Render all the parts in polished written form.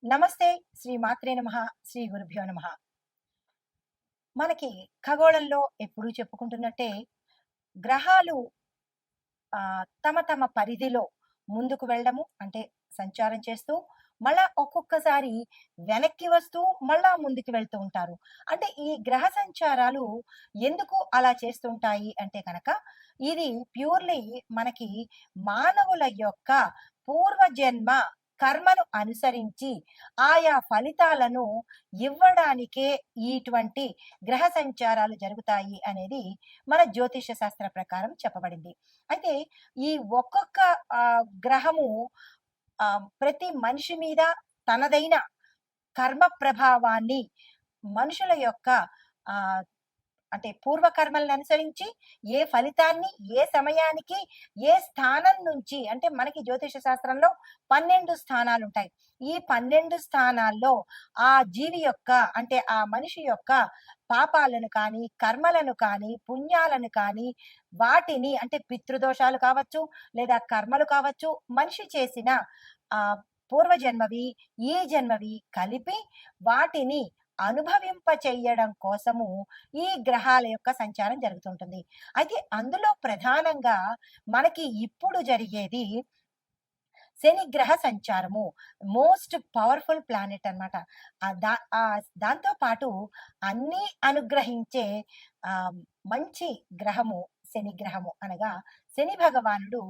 నమస్తే. శ్రీ మాత్రే నమః. శ్రీ గురుభ్యో నమః. మనకి ఖగోళంలో ఎప్పుడూ చెప్పుకుంటున్నట్టే గ్రహాలు తమ తమ పరిధిలో ముందుకు వెళ్ళడము అంటే సంచారం చేస్తూ, మళ్ళా ఒక్కొక్కసారి వెనక్కి వస్తూ, మళ్ళా ముందుకు వెళ్తూ ఉంటారు. అంటే ఈ గ్రహ సంచారాలు ఎందుకు అలా చేస్తుంటాయి అంటే గనక, ఇది ప్యూర్‌లీ మనకి మానవుల యొక్క పూర్వజన్మ కర్మను అనుసరించి ఆయా ఫలితాలను ఇవ్వడానికే ఇటువంటి గ్రహ సంచారాలు జరుగుతాయి అనేది మన జ్యోతిష శాస్త్ర ప్రకారం చెప్పబడింది. అయితే ఈ ఒక్కొక్క గ్రహము ప్రతి మనిషి మీద తనదైన కర్మ ప్రభావాన్ని మనుషుల యొక్క ఆహ్, అంటే పూర్వకర్మలను అనుసరించి ఏ ఫలితాన్ని, ఏ సమయానికి, ఏ స్థానం నుంచి అంటే మనకి జ్యోతిష శాస్త్రంలో 12 స్థానాలుంటాయి. ఈ 12 స్థానాల్లో ఆ జీవి యొక్క అంటే ఆ మనిషి యొక్క పాపాలను కానీ, కర్మలను కానీ, పుణ్యాలను కానీ, వాటిని అంటే పితృదోషాలు కావచ్చు, లేదా కర్మలు కావచ్చు, మనిషి చేసిన ఆహ్, పూర్వజన్మవి, ఈ జన్మవి కలిపి వాటిని అనుభవింప చెయ్యడం కోసము ఈ గ్రహాల యొక్క సంచారం జరుగుతుంటుంది. అయితే అందులో ప్రధానంగా మనకి ఇప్పుడు జరిగేది శని గ్రహ సంచారము. మోస్ట్ పవర్‌ఫుల్ ప్లానెట్ అన్నమాట. దాంతో పాటు అన్నీ అనుగ్రహించే ఆహ్, మంచి గ్రహము శని గ్రహము. అనగా శని భగవానుడు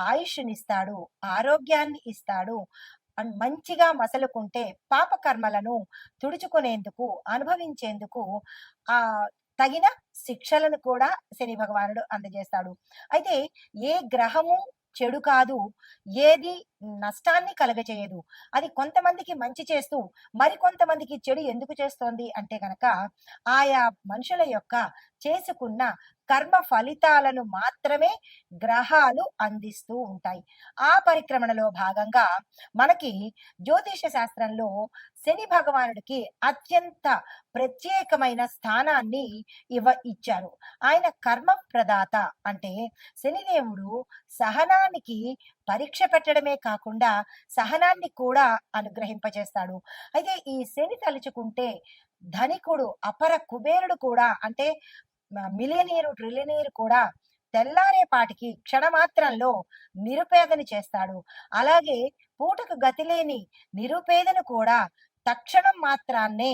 ఆయుష్‌నిస్తాడు, ఆరోగ్యాన్ని ఇస్తాడు. మంచిగా మసలుకుంటే పాపకర్మలను తుడుచుకునేందుకు, అనుభవించేందుకు ఆహ్, తగిన శిక్షలను కూడా శని భగవానుడు అందజేస్తాడు. అయితే ఏ గ్రహము చెడు కాదు. ఏది నష్టాన్ని కలగచేయదు. అది కొంతమందికి మంచి చేస్తూ, మరికొంతమందికి చెడు ఎందుకు చేస్తోంది అంటే గనక, ఆయా మనుషుల యొక్క చేసుకున్న కర్మ ఫలితాలను మాత్రమే గ్రహాలు అందిస్తూ ఉంటాయి. ఆ పరిక్రమణలో భాగంగా మనకి జ్యోతిష శాస్త్రంలో శని భగవానుడికి అత్యంత ప్రత్యేకమైన స్థానాన్ని ఇచ్చారు. ఆయన కర్మ ప్రదాత అంటే శనిదేవుడు సహనానికి పరీక్ష పెట్టడమే కాకుండా సహనాన్ని కూడా అనుగ్రహింపజేస్తాడు. అయితే ఈ శని తలుచుకుంటే ధనికుడు, అపర కుబేరుడు కూడా అంటే మిలియనీరు, ట్రిలియనీరు కూడా తెల్లారేపాటికి క్షణమాత్రంలో నిరుపేదని చేస్తాడు. అలాగే పూటకు గతిలేని నిరుపేదను కూడా తక్షణం మాత్రాన్నే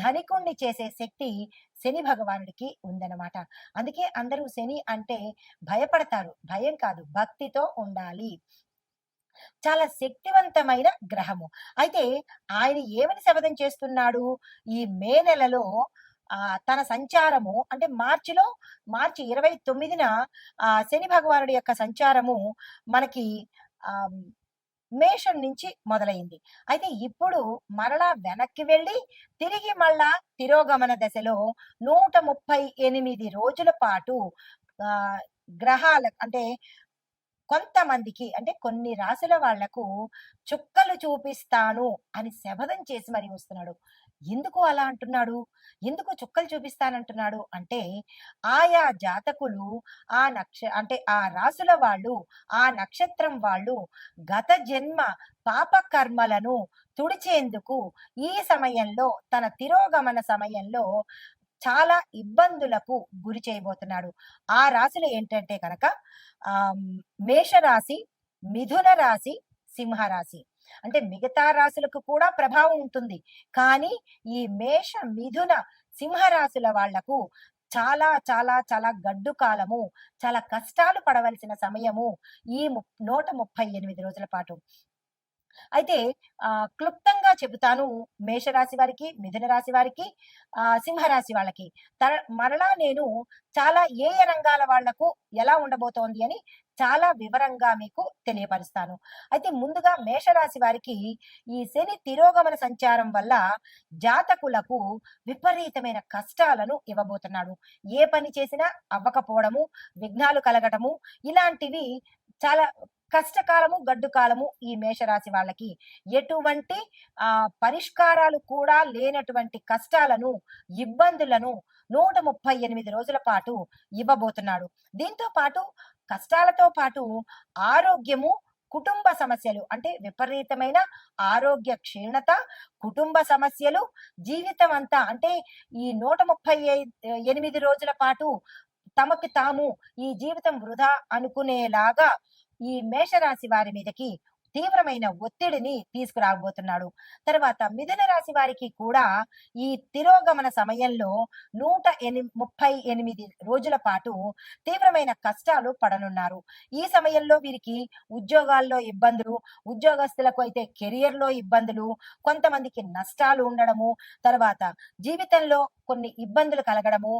ధనికుణ్ణి చేసే శక్తి శని భగవానుడికి ఉందన్నమాట. అందుకే అందరూ శని అంటే భయపడతారు. భయం కాదు, భక్తితో ఉండాలి. చాలా శక్తివంతమైన గ్రహము. అయితే ఆయన ఏమని శపథం చేస్తున్నాడు? ఈ మే నెలలో తన సంచారము అంటే మార్చి 29న శని భగవానుడి యొక్క సంచారము మనకి ఆహ్, మేషం నుంచి మొదలైంది. అయితే ఇప్పుడు మరలా వెనక్కి వెళ్ళి తిరిగి మళ్ళా తిరోగమన దశలో 138 రోజుల పాటు ఆహ్, గ్రహాల అంటే కొంతమందికి అంటే కొన్ని రాసుల వాళ్లకు చుక్కలు చూపిస్తాను అని శపథం చేసి మరి వస్తున్నాడు. ఎందుకు అలా అంటున్నాడు? ఎందుకు చుక్కలు చూపిస్తానంటున్నాడు అంటే, ఆయా జాతకులు అంటే ఆ రాసుల వాళ్ళు, ఆ నక్షత్రం వాళ్ళు గత జన్మ పాప కర్మలను తుడిచేందుకు ఈ సమయంలో తన తిరోగమన సమయంలో చాలా ఇబ్బందులకు గురి చేయబోతున్నాడు. ఆ రాశులు ఏంటంటే కనుక మేషరాశి, మిథున రాశి, సింహరాశి. అంటే మిగతా రాశులకు కూడా ప్రభావం ఉంటుంది. కానీ ఈ మేష, మిథున, సింహరాశుల వాళ్లకు చాలా చాలా చాలా గడ్డు కాలము, చాలా కష్టాలు పడవలసిన సమయము ఈ 138 రోజుల పాటు. అయితే క్లుప్తంగా చెబుతాను మేషరాశి వారికి, మిథున రాశి వారికి, సింహరాశి వాళ్ళకి. మరలా నేను చాలా ఏ ఏ రంగాల వాళ్లకు ఎలా ఉండబోతోంది అని చాలా వివరంగా మీకు తెలియపరుస్తాను. అయితే ముందుగా మేషరాశి వారికి ఈ శని తిరోగమన సంచారం వల్ల జాతకులకు విపరీతమైన కష్టాలను ఇవ్వబోతున్నాడు. ఏ పని చేసినా అవ్వకపోవడము, విఘ్నాలు కలగటము ఇలాంటివి చాలా కష్టకాలము, గడ్డు కాలము ఈ మేషరాశి వాళ్ళకి. ఎటువంటి పరిష్కారాలు కూడా లేనటువంటి కష్టాలను, ఇబ్బందులను 138 రోజుల పాటు ఇవ్వబోతున్నాడు. దీంతో పాటు కష్టాలతో పాటు ఆరోగ్యము కుటుంబ సమస్యలు అంటే విపరీతమైన ఆరోగ్య క్షీణత, కుటుంబ సమస్యలు, జీవితం అంతా అంటే ఈ 138 రోజుల పాటు తమకి తాము ఈ జీవితం వృధా అనుకునేలాగా ఈ మేషరాశి వారి మీదకి తీవ్రమైన ఒత్తిడిని తీసుకురాబోతున్నాడు. తర్వాత మిథున రాశి వారికి కూడా ఈ తిరోగమన సమయంలో 38 రోజుల పాటు తీవ్రమైన కష్టాలు పడనున్నారు. ఈ సమయంలో వీరికి ఉద్యోగాల్లో ఇబ్బందులు, ఉద్యోగస్తులకు అయితే కెరియర్‌లో ఇబ్బందులు, కొంతమందికి నష్టాలు ఉండడము, తర్వాత జీవితంలో కొన్ని ఇబ్బందులు కలగడము,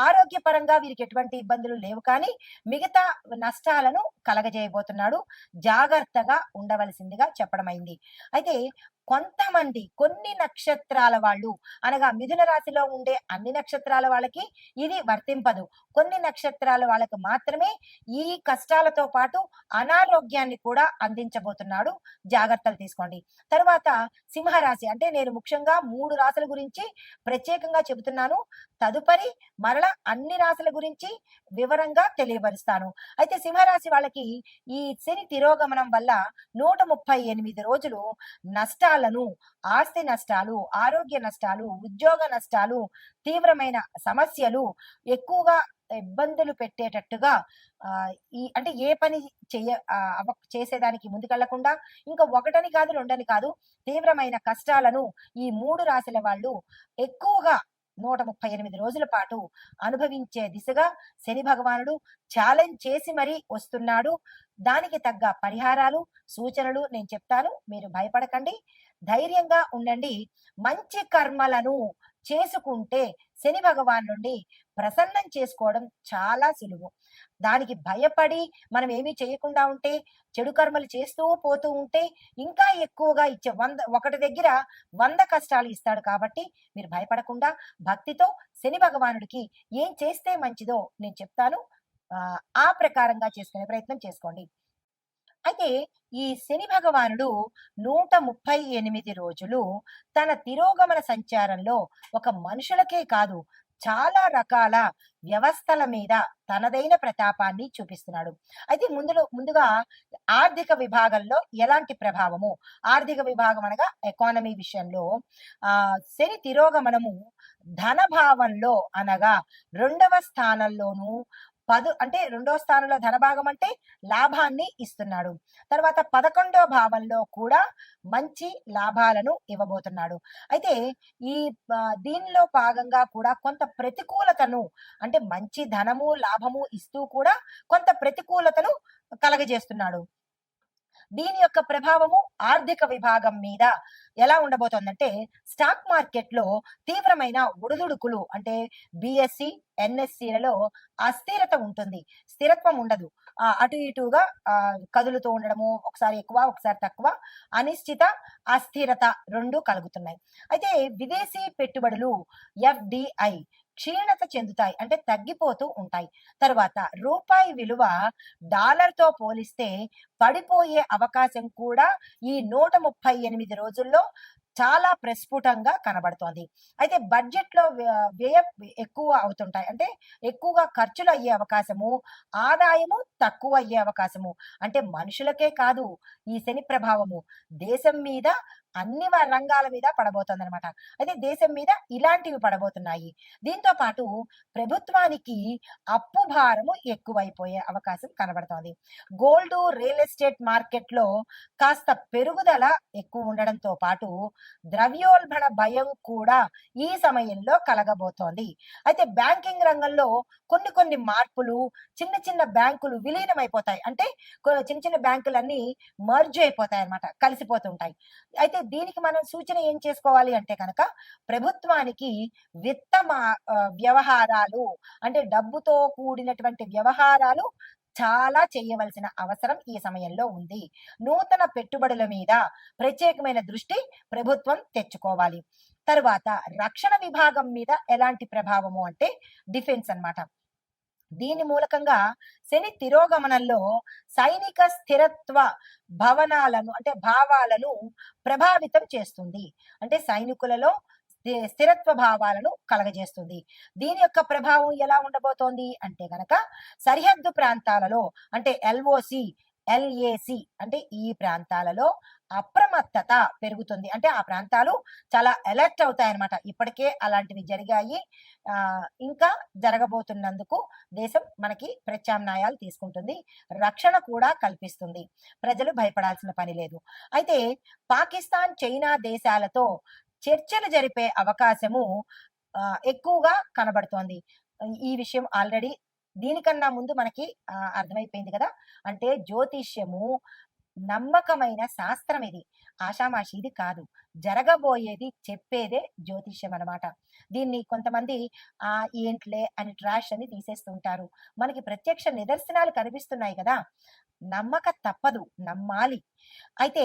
ఆరోగ్యపరంగా వీరికి ఎటువంటి ఇబ్బందులు లేవు కానీ మిగతా నష్టాలను కలగజేయబోతున్నాడు. జాగ్రత్తగా ఉండవలసిందిగా చెప్పడమైంది. అయితే కొంతమంది కొన్ని నక్షత్రాల వాళ్ళు అనగా మిథున రాశిలో ఉండే అన్ని నక్షత్రాల వాళ్ళకి ఇది వర్తింపదు. కొన్ని నక్షత్రాల వాళ్ళకి మాత్రమే ఈ కష్టాలతో పాటు అనారోగ్యాన్ని కూడా అందించబోతున్నాడు. జాగ్రత్తలు తీసుకోండి. తర్వాత సింహరాశి అంటే నేను ముఖ్యంగా 3 రాశుల గురించి ప్రత్యేకంగా చెబుతున్నాను. తదుపరి మరలా అన్ని రాశుల గురించి వివరంగా తెలియపరుస్తాను. అయితే సింహరాశి వాళ్ళకి ఈ శని తిరోగమనం వల్ల 138 రోజులు నష్టాలను, ఆస్తి నష్టాలు, ఆరోగ్య నష్టాలు, ఉద్యోగ నష్టాలు, తీవ్రమైన సమస్యలు, ఎక్కువగా ఇబ్బందులు పెట్టేటట్టుగా ఈ అంటే ఏ పని చేసేదానికి ముందుకెళ్లకుండా ఇంకా ఒకటని కాదు, రెండని కాదు తీవ్రమైన కష్టాలను ఈ 3 రాశుల వాళ్ళు ఎక్కువగా 138 రోజుల పాటు అనుభవించే దిశగా శని భగవానుడు ఛాలెంజ్ చేసి మరీ వస్తున్నాడు. దానికి తగ్గ పరిహారాలు, సూచనలు నేను చెప్తాను. మీరు భయపడకండి. ధైర్యంగా ఉండండి. మంచి కర్మలను చేసుకుంటే శని భగవాన్ నుండి ప్రసన్నం చేసుకోవడం చాలా సులువు. దానికి భయపడి మనం ఏమీ చేయకుండా ఉంటే, చెడు కర్మలు చేస్తూ పోతూ ఉంటే ఇంకా ఎక్కువగా ఇచ్చే ఒకటి దగ్గర 100 కష్టాలు ఇస్తాడు. కాబట్టి మీరు భయపడకుండా భక్తితో శని భగవానుడికి ఏం చేస్తే మంచిదో నేను చెప్తాను. ఆ ప్రకారంగా చేసుకునే ప్రయత్నం చేసుకోండి. అయితే ఈ శని భగవానుడు 138 రోజులు తన తిరోగమన సంచారంలో ఒక మనుషులకే కాదు చాలా రకాల వ్యవస్థల మీద తనదైన ప్రతాపాన్ని చూపిస్తున్నాడు. అయితే ముందుగా ఆర్థిక విభాగంలో ఎలాంటి ప్రభావము, ఆర్థిక విభాగం అనగా ఎకానమీ విషయంలో శని తిరోగమనము ధన భావంలో అనగా 2వ స్థానంలోను అంటే 2వ స్థానంలో ధనభాగం అంటే లాభాన్ని ఇస్తున్నాడు. తర్వాత 11వ భావంలో కూడా మంచి లాభాలను ఇవ్వబోతున్నాడు. అయితే ఈ దీనిలో భాగంగా కూడా కొంత ప్రతికూలతను అంటే మంచి ధనము, లాభము ఇస్తూ కూడా కొంత ప్రతికూలతను కలగజేస్తున్నాడు. దీని యొక్క ప్రభావము ఆర్థిక విభాగం మీద ఎలా ఉండబోతోందంటే స్టాక్ మార్కెట్ లో తీవ్రమైన ఒడిదుడుకులు అంటే బిఎస్సి, ఎన్ఎస్సిలలో అస్థిరత ఉంటుంది. స్థిరత్వం ఉండదు. అటు ఇటుగా కదులుతూ ఉండడము, ఒకసారి ఎక్కువ ఒకసారి తక్కువ, అనిశ్చిత, అస్థిరత 2 కలుగుతున్నాయి. అయితే విదేశీ పెట్టుబడులు ఎఫ్డిఐ క్షీణత చెందుతాయి అంటే తగ్గిపోతూ ఉంటాయి. తర్వాత రూపాయి విలువ డాలర్తో పోలిస్తే పడిపోయే అవకాశం కూడా ఈ 138 రోజుల్లో చాలా ప్రస్ఫుటంగా కనబడుతోంది. అయితే బడ్జెట్ లో వ్యయం ఎక్కువ అవుతుంటాయి అంటే ఎక్కువగా ఖర్చులు అయ్యే అవకాశము, ఆదాయము తక్కువ అయ్యే అవకాశము. అంటే మనుషులకే కాదు ఈ శని ప్రభావము దేశం మీద అన్ని రంగాల మీద పడబోతుంది అనమాట. అయితే దేశం మీద ఇలాంటివి పడబోతున్నాయి. దీంతో పాటు ప్రభుత్వానికి అప్పు భారము ఎక్కువైపోయే అవకాశం కనబడుతోంది. గోల్డ్, రియల్ ఎస్టేట్ మార్కెట్ లో కాస్త పెరుగుదల ఎక్కువ ఉండడంతో పాటు ద్రవ్యోల్బణ భయం కూడా ఈ సమయంలో కలగబోతోంది. అయితే బ్యాంకింగ్ రంగంలో కొన్ని మార్పులు, చిన్న చిన్న బ్యాంకులు విలీనమైపోతాయి అంటే చిన్న చిన్న బ్యాంకులన్నీ మర్జ్ అయిపోతాయి అన్నమాట, కలిసిపోతుంటాయి. అయితే దీనికి మనం సూచన ఏం చేసుకోవాలి అంటే కనుక ప్రభుత్వానికి విత్త వ్యవహారాలు అంటే డబ్బుతో కూడినటువంటి వ్యవహారాలు చాలా చేయవలసిన అవసరం ఈ సమయంలో ఉంది. నూతన పెట్టుబడుల మీద ప్రత్యేకమైన దృష్టి ప్రభుత్వం తెచ్చుకోవాలి. తరువాత రక్షణ విభాగం మీద ఎలాంటి ప్రభావము అంటే డిఫెన్స్ అన్నమాట. దీని మూలకంగా శని తిరోగమనంలో సైనిక స్థిరత్వ భవనాలను అంటే భావాలను ప్రభావితం చేస్తుంది. అంటే సైనికులలో స్థిరత్వ భావాలను కలగజేస్తుంది. దీని యొక్క ప్రభావం ఎలా ఉండబోతోంది అంటే గనక సరిహద్దు ప్రాంతాలలో అంటే ఎల్ఓసి LAC అంటే ఈ ప్రాంతాలలో అప్రమత్తత పెరుగుతుంది. అంటే ఆ ప్రాంతాలు చాలా అలర్ట్ అవుతాయన్నమాట. ఇప్పటికే అలాంటివి జరిగాయి. ఇంకా జరగబోతున్నందుకు దేశం మనకి ప్రత్యామ్నాయాలు తీసుకుంటుంది. రక్షణ కూడా కల్పిస్తుంది. ప్రజలు భయపడాల్సిన పని లేదు. అయితే పాకిస్తాన్, చైనా దేశాలతో చర్చలు జరిపే అవకాశము ఎక్కువగా కనబడుతోంది. ఈ విషయం ఆల్రెడీ దీనికన్నా ముందు మనకి అర్థమైపోయింది కదా! అంటే జ్యోతిష్యము నమ్మకమైన శాస్త్రం ఇది. ఆషామాషీది కాదు. జరగబోయేది చెప్పేదే జ్యోతిష్యం అనమాట. దీన్ని కొంతమంది ఏంట్లే అని ట్రాష్ అని తీసేస్తుంటారు. మనకి ప్రత్యక్ష నిదర్శనాలు కనిపిస్తున్నాయి కదా! నమ్మక తప్పదు. నమ్మాలి. అయితే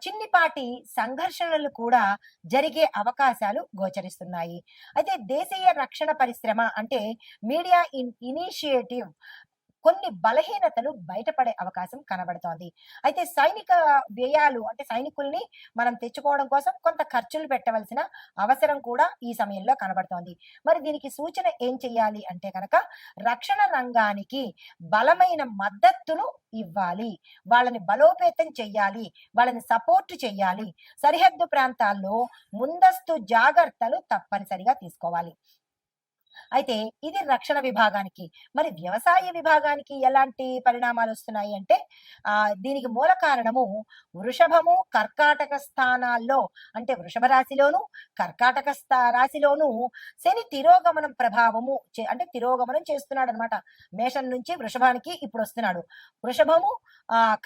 చిన్నిపాటి సంఘర్షణలు కూడా జరిగే అవకాశాలు గోచరిస్తున్నాయి. అయితే దేశీయ రక్షణ పరిశ్రమ అంటే మీడియా ఇనిషియేటివ్ కొన్ని బలహీనతలు బయటపడే అవకాశం కనబడుతోంది. అయితే సైనిక వ్యయాలు అంటే సైనికుల్ని మనం తెచ్చుకోవడం కోసం కొంత ఖర్చులు పెట్టవలసిన అవసరం కూడా ఈ సమయంలో కనబడుతోంది. మరి దీనికి సూచన ఏం చెయ్యాలి అంటే గనక రక్షణ రంగానికి బలమైన మద్దతును ఇవ్వాలి. వాళ్ళని బలోపేతం చెయ్యాలి. వాళ్ళని సపోర్ట్ చెయ్యాలి. సరిహద్దు ప్రాంతాల్లో ముందస్తు జాగ్రత్తలు తప్పనిసరిగా తీసుకోవాలి. అయితే ఇది రక్షణ విభాగానికి. మరి వ్యవసాయ విభాగానికి ఎలాంటి పరిణామాలొస్తున్నాయి అంటే, దీనికి మూల కారణము వృషభము, కర్కాటక స్థానాల్లో అంటే వృషభ రాశిలోను, కర్కాటక రాశిలోను శని తిరోగమనం ప్రభావము అంటే తిరోగమనం చేస్తున్నాడనమాట. మేషం నుంచి వృషభానికి ఇప్పుడొస్తున్నాడు. వృషభము,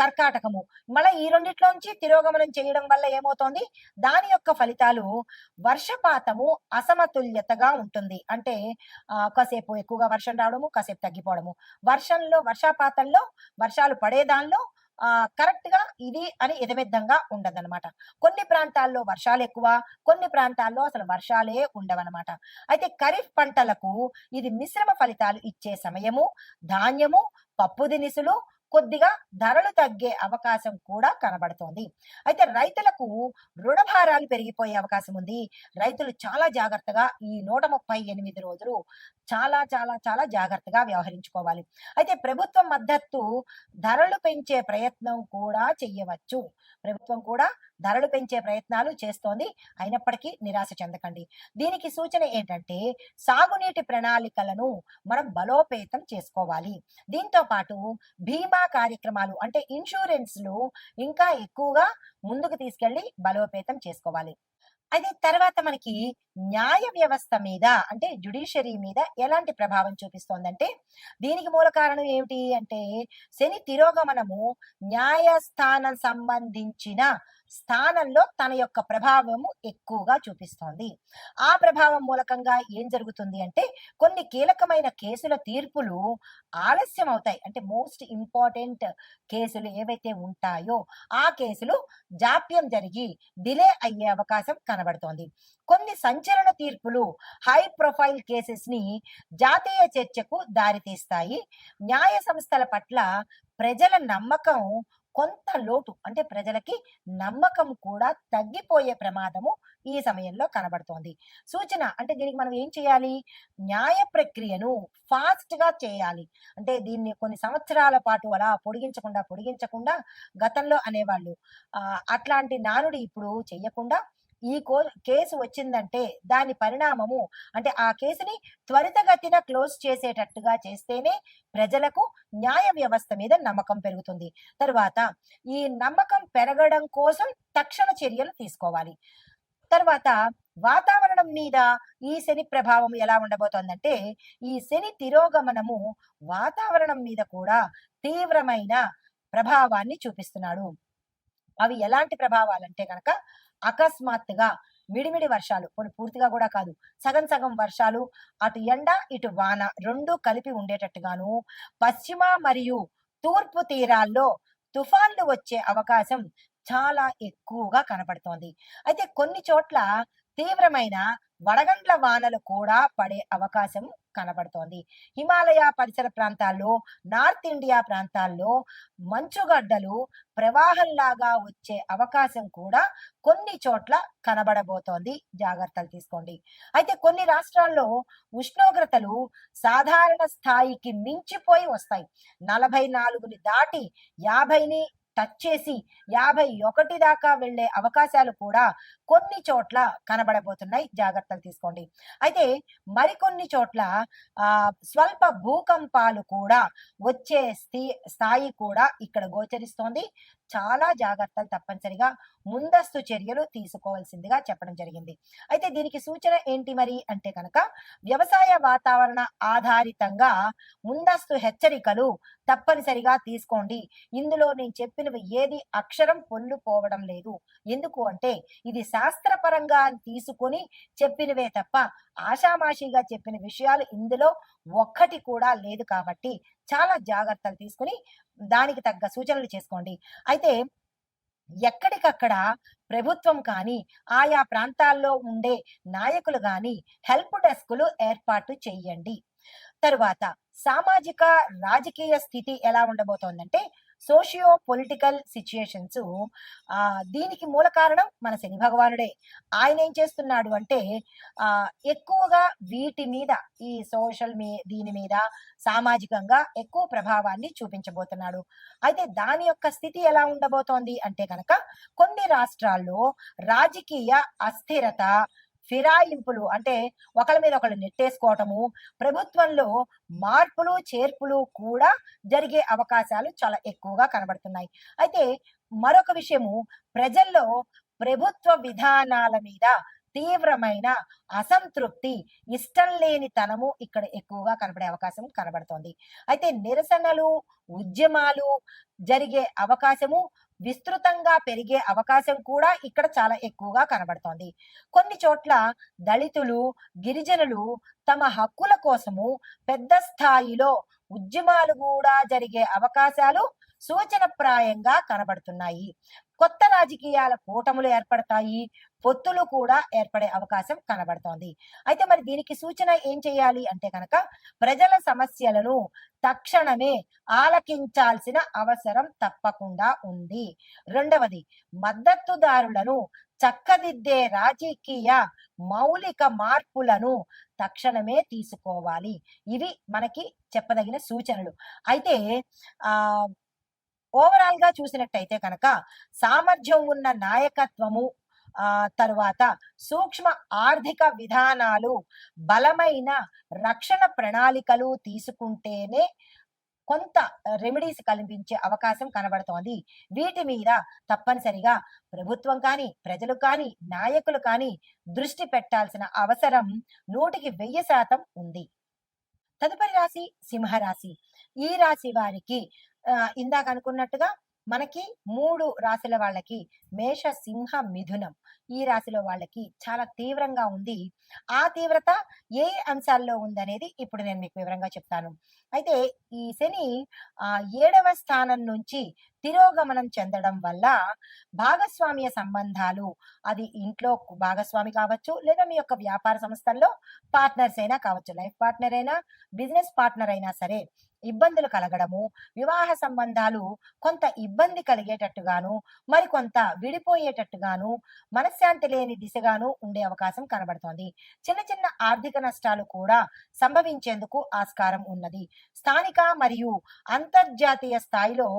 కర్కాటకము. మళ్ళా ఈ రెండిట్లోంచి తిరోగమనం చేయడం వల్ల ఏమవుతోంది? దాని యొక్క ఫలితాలు వర్షపాతము అసమతుల్యతగా ఉంటుంది. అంటే కాసేపు ఎక్కువగా వర్షం రావడము, కాసేపు తగ్గిపోవడము. వర్షాపాతంలో వర్షాలు పడే దానిలో కరెక్ట్ గా ఇది అని యథావిధంగా ఉండదన్నమాట. కొన్ని ప్రాంతాల్లో వర్షాలు ఎక్కువ, కొన్ని ప్రాంతాల్లో అసలు వర్షాలే ఉండవన్నమాట. అయితే ఖరీఫ్ పంటలకు ఇది మిశ్రమ ఫలితాలు ఇచ్చే సమయము. ధాన్యము, పప్పు దినుసులు కొద్దిగా ధరలు తగ్గే అవకాశం కూడా కనబడుతోంది. అయితే రైతులకు రుణభారాలు పెరిగిపోయే అవకాశం ఉంది. రైతులు చాలా జాగ్రత్తగా ఈ 138 రోజులు చాలా చాలా చాలా జాగ్రత్తగా వ్యవహరించుకోవాలి. అయితే ప్రభుత్వం మద్దతు ధరలు పెంచే ప్రయత్నం కూడా చెయ్యవచ్చు. ప్రభుత్వం కూడా ధరలు పెంచే ప్రయత్నాలు చేస్తోంది. అయినప్పటికీ నిరాశ చెందకండి. దీనికి సూచన ఏంటంటే సాగునీటి ప్రణాళికలను మనం బలోపేతం చేసుకోవాలి. దీంతో పాటు బీమా కార్యక్రమాలు అంటే ఇన్సూరెన్స్లు ఇంకా ఎక్కువగా ముందుకు తీసుకెళ్లి బలోపేతం చేసుకోవాలి. అయితే తర్వాత మనకి న్యాయ వ్యవస్థ మీద అంటే జ్యుడిషియరీ మీద ఎలాంటి ప్రభావం చూపిస్తోందంటే దీనికి మూల కారణం ఏమిటి అంటే శని తిరోగమనము న్యాయస్థానం సంబంధించిన స్థానంలో తన యొక్క ప్రభావము ఎక్కువగా చూపిస్తోంది. ఆ ప్రభావం మూలకంగా ఏం జరుగుతుంది అంటే కొన్ని కీలకమైన కేసుల తీర్పులు ఆలస్యం అవుతాయి. అంటే మోస్ట్ ఇంపార్టెంట్ కేసులు ఏవైతే ఉంటాయో ఆ కేసులు జాప్యం జరిగి డిలే అయ్యే అవకాశం కనబడుతోంది. కొన్ని సంచలన తీర్పులు హై ప్రొఫైల్ కేసెస్ ని జాతీయ చర్చకు దారితీస్తాయి. న్యాయ సంస్థల పట్ల ప్రజల నమ్మకం కొంత లోటు అంటే ప్రజలకి నమ్మకం కూడా తగ్గిపోయే ప్రమాదము ఈ సమయంలో కనబడుతోంది. సూచన అంటే దీనికి మనం ఏం చేయాలి? న్యాయ ప్రక్రియను ఫాస్ట్ గా చేయాలి. అంటే దీన్ని కొన్ని సంవత్సరాల పాటు అలా పొడిగించకుండా గతంలో అనేవాళ్ళు అట్లాంటి నానుడి ఇప్పుడు చెయ్యకుండా ఈ కేసు వచ్చిందంటే దాని పరిణామము అంటే ఆ కేసుని త్వరితగతిన క్లోజ్ చేసేటట్టుగా చేస్తేనే ప్రజలకు న్యాయ వ్యవస్థ మీద నమ్మకం పెరుగుతుంది. తర్వాత ఈ నమ్మకం పెరగడం కోసం తక్షణ చర్యలు తీసుకోవాలి. తర్వాత వాతావరణం మీద ఈ శని ప్రభావం ఎలా ఉండబోతోందంటే ఈ శని తిరోగమనము వాతావరణం మీద కూడా తీవ్రమైన ప్రభావాన్ని చూపిస్తున్నాడు. అవి ఎలాంటి ప్రభావాలంటే కనుక అకస్మాత్తుగా మిడిమిడి వర్షాలు పూర్తిగా కూడా కాదు, సగం సగం వర్షాలు, అటు ఎండ ఇటు వాన రెండు కలిపి ఉండేటట్టుగాను, పశ్చిమ మరియు తూర్పు తీరాల్లో తుఫాన్లు వచ్చే అవకాశం చాలా ఎక్కువగా కనపడుతోంది. అయితే కొన్ని చోట్ల తీవ్రమైన వడగండ్ల వానలు కూడా పడే అవకాశం కనబడుతోంది. హిమాలయ పరిసర ప్రాంతాల్లో, నార్త్ ఇండియా ప్రాంతాల్లో మంచుగడ్డలు ప్రవాహంలాగా వచ్చే అవకాశం కూడా కొన్ని చోట్ల కనబడబోతోంది. జాగ్రత్తలు తీసుకోండి. అయితే కొన్ని రాష్ట్రాల్లో ఉష్ణోగ్రతలు సాధారణ స్థాయికి మించిపోయి వస్తాయి. 44ని దాటి 50ని టచ్ చేసి 51 దాకా వెళ్ళే అవకాశాలు కూడా కొన్ని చోట్ల కనబడబోతున్నాయి. జాగ్రత్తలు తీసుకోండి. అయితే మరికొన్ని చోట్ల స్వల్ప భూకంపాలు కూడా వచ్చే స్థాయి కూడా ఇక్కడ గోచరిస్తోంది. చాలా జాగ్రత్తలు తప్పనిసరిగా ముందస్తు చర్యలు తీసుకోవాల్సిందిగా చెప్పడం జరిగింది. అయితే దీనికి సూచన ఏంటి మరి అంటే కనుక వ్యవసాయ వాతావరణ ఆధారితంగా ముందస్తు హెచ్చరికలు తప్పనిసరిగా తీసుకోండి. ఇందులో నేను చెప్పినవి ఏది అక్షరం పొల్లు పోవడం లేదు. ఎందుకు అంటే ఇది శాస్త్రపరంగా తీసుకొని చెప్పినవే తప్ప ఆషామాషిగా చెప్పిన విషయాలు ఇందులో ఒక్కటి కూడా లేదు. కాబట్టి చాలా జాగ్రత్తలు తీసుకుని దానికి తగ్గ సూచనలు చేసుకోండి. అయితే ఎక్కడికక్కడ ప్రభుత్వం కానీ, ఆయా ప్రాంతాల్లో ఉండే నాయకులు గాని హెల్ప్ డెస్కులు ఏర్పాటు చేయండి. తరువాత సామాజిక రాజకీయ స్థితి ఎలా ఉండబోతోందంటే సోషియో పొలిటికల్ సిచ్యుయేషన్స్, దీనికి మూల కారణం మన శని భగవానుడే. ఆయన ఏం చేస్తున్నాడు అంటే ఎక్కువగా వీటి మీద, ఈ దీని మీద సామాజికంగా ఎక్కువ ప్రభావాన్ని చూపించబోతున్నాడు. అయితే దాని యొక్క స్థితి ఎలా ఉండబోతోంది అంటే కనుక కొన్ని రాష్ట్రాల్లో రాజకీయ అస్థిరత, ఫిరాయింపులు అంటే ఒకళ్ళ మీద ఒకళ్ళు నెట్టేసుకోవటము, ప్రభుత్వంలో మార్పులు చేర్పులు కూడా జరిగే అవకాశాలు చాలా ఎక్కువగా కనబడుతున్నాయి. అయితే మరొక విషయము, ప్రజల్లో ప్రభుత్వ విధానాల మీద తీవ్రమైన అసంతృప్తి, ఇష్టం లేని తనము ఇక్కడ ఎక్కువగా కనబడే అవకాశం కనబడుతోంది. అయితే నిరసనలు, ఉద్యమాలు జరిగే అవకాశము, విస్తృతంగా పెరిగే అవకాశం కూడా ఇక్కడ చాలా ఎక్కువగా కనబడుతోంది. కొన్ని చోట్ల దళితులు, గిరిజనులు తమ హక్కుల కోసము పెద్ద స్థాయిలో ఉద్యమాలు కూడా జరిగే అవకాశాలు సూచనప్రాయంగా కనబడుతున్నాయి. కొత్త రాజకీయాల కూటములు ఏర్పడతాయి, పొత్తులు కూడా ఏర్పడే అవకాశం కనబడుతోంది. అయితే మరి దీనికి సూచన ఏం చేయాలి అంటే కనుక ప్రజల సమస్యలను తక్షణమే ఆలకించాల్సిన అవసరం తప్పకుండా ఉంది. రెండవది, మద్దతుదారులను చక్కదిద్దే రాజకీయ మౌలిక మార్పులను తక్షణమే తీసుకోవాలి. ఇవి మనకి చెప్పదగిన సూచనలు. అయితే ఆ ఓవరాల్ గా చూసినట్టయితే కనుక సామర్థ్యం ఉన్న నాయకత్వము, తరువాత సూక్ష్మ ఆర్థిక విధానాలు, బలమైన రక్షణ ప్రణాళికలు తీసుకుంటేనే కొంత రెమెడీస్ కల్పించే అవకాశం కనబడుతోంది. వీటి మీద తప్పనిసరిగా ప్రభుత్వం కానీ, ప్రజలు కానీ, నాయకులు కానీ దృష్టి పెట్టాల్సిన అవసరం 100% ఉంది. తదుపరి రాశి సింహరాశి. ఈ రాశి వారికి ఇందాక అనుకున్నట్టుగా మనకి 3 రాశుల వాళ్ళకి మేష, సింహ, మిథునం, ఈ రాశిలో వాళ్ళకి చాలా తీవ్రంగా ఉంది. ఆ తీవ్రత ఏ అంశాల్లో ఉందనేది ఇప్పుడు నేను మీకు వివరంగా చెప్తాను. అయితే ఈ శని 7వ స్థానం నుంచి తిరోగమనం చెందడం వల్ల భాగస్వామ్య సంబంధాలు, అది ఇంట్లో భాగస్వామి కావచ్చు, లేదా మీ యొక్క వ్యాపార సంస్థల్లో పార్ట్నర్స్ అయినా కావచ్చు, లైఫ్ పార్ట్నర్ అయినా, బిజినెస్ పార్ట్నర్ అయినా సరే, ఇబ్బందులు కలగడము, వివాహ సంబంధాలు కొంత ఇబ్బంది కలిగేటట్టుగాను, మరికొంత విడిపోయేటట్టుగాను, మనశ్శాంతి లేని దిశగాను ఉండే అవకాశం కనబడుతోంది. చిన్న చిన్న ఆర్థిక నష్టాలు కూడా సంభవించేందుకు ఆస్కారం ఉన్నది. స్థానిక మరియు అంతర్జాతీయ స్థాయిలో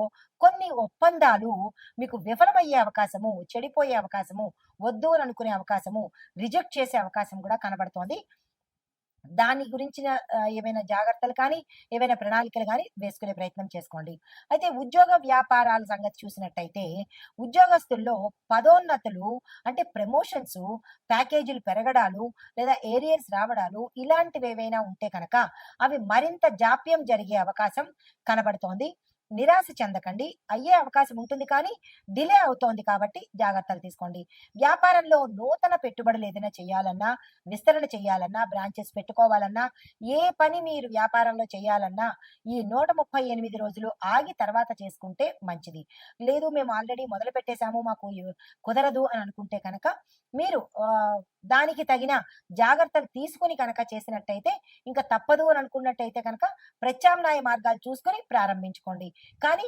కొన్ని ఒప్పందాలు మీకు విఫలమయ్యే అవకాశము, చెడిపోయే అవకాశము, వద్దు అని అనుకునే అవకాశము, రిజెక్ట్ చేసే అవకాశం కూడా కనబడుతోంది. దాని గురించిన ఏవైనా జాగ్రత్తలు కానీ, ఏవైనా ప్రణాళికలు కానీ వేసుకునే ప్రయత్నం చేసుకోండి. అయితే ఉద్యోగ వ్యాపారాల సంగతి చూసినట్టయితే ఉద్యోగస్తుల్లో పదోన్నతులు అంటే ప్రమోషన్స్, ప్యాకేజీలు పెరగడాలు, లేదా ఏరియర్స్ రావడాలు, ఇలాంటివి ఏవైనా ఉంటే కనుక అవి మరింత జాప్యం జరిగే అవకాశం కనబడుతోంది. నిరాశ చెందకండి. అయ్యే అవకాశం ఉంటుంది కానీ, డిలే అవుతోంది కాబట్టి జాగ్రత్తలు తీసుకోండి. వ్యాపారంలో నూతన పెట్టుబడులు ఏదైనా చేయాలన్నా, విస్తరణ చేయాలన్నా, బ్రాంచెస్ పెట్టుకోవాలన్నా, ఏ పని మీరు వ్యాపారంలో చేయాలన్నా, ఈ 138 రోజులు ఆగి తర్వాత చేసుకుంటే మంచిది. లేదు మేము ఆల్రెడీ మొదలు పెట్టేసాము, మాకు కుదరదు అని అనుకుంటే కనుక, మీరు దానికి తగిన జాగ్రత్తలు తీసుకొని కనుక చేసినట్టయితే, ఇంక తప్పదు అని అనుకున్నట్టయితే కనుక, ప్రత్యామ్నాయ మార్గాలు చూసుకొని ప్రారంభించుకోండి. కానీ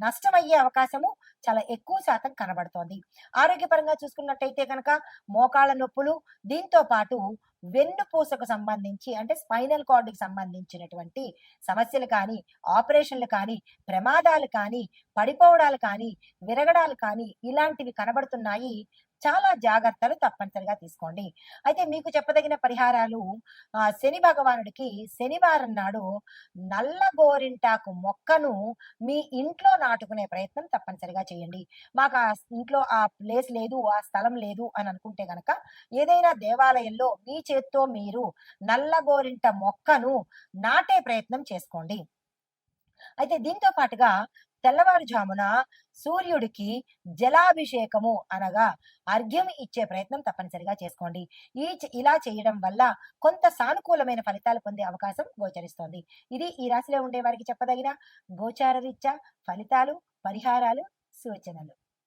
నష్టమయ్యే అవకాశము చాలా ఎక్కువ శాతం కనబడుతోంది. ఆరోగ్యపరంగా చూసుకున్నట్టయితే గనక మోకాళ్ళ నొప్పులు, దీంతో పాటు వెన్నుపూసకు సంబంధించి అంటే స్పైనల్ కార్డ్‌కి సంబంధించినటువంటి సమస్యలు కానీ, ఆపరేషన్‌లు కానీ, ప్రమాదాలు కానీ, పడిపోవడాలు కానీ, విరగడాలు కానీ ఇలాంటివి కనబడుతున్నాయి. చాలా జాగ్రత్తలు తప్పనిసరిగా తీసుకోండి. అయితే మీకు చెప్పదగిన పరిహారాలు శని భగవానుడికి శనివారం నాడు నల్ల గోరింటాకు మొక్కను మీ ఇంట్లో నాటుకునే ప్రయత్నం తప్పనిసరిగా చేయండి. మాకు ఆ ఇంట్లో ఆ ప్లేస్ లేదు, ఆ స్థలం లేదు అని అనుకుంటే గనక ఏదైనా దేవాలయంలో మీ చేత్తో మీరు నల్ల గోరింట మొక్కను నాటే ప్రయత్నం చేసుకోండి. అయితే దీంతో పాటుగా తెల్లవారుజామున సూర్యుడికి జలాభిషేకము అనగా అర్ఘ్యం ఇచ్చే ప్రయత్నం తప్పనిసరిగా చేసుకోండి. ఇలా చేయడం వల్ల కొంత సానుకూలమైన ఫలితాలు పొందే అవకాశం గోచరిస్తోంది. ఇది ఈ రాశిలో ఉండే వారికి చెప్పదగిన గోచార రీత్యా ఫలితాలు, పరిహారాలు, సూచనలు.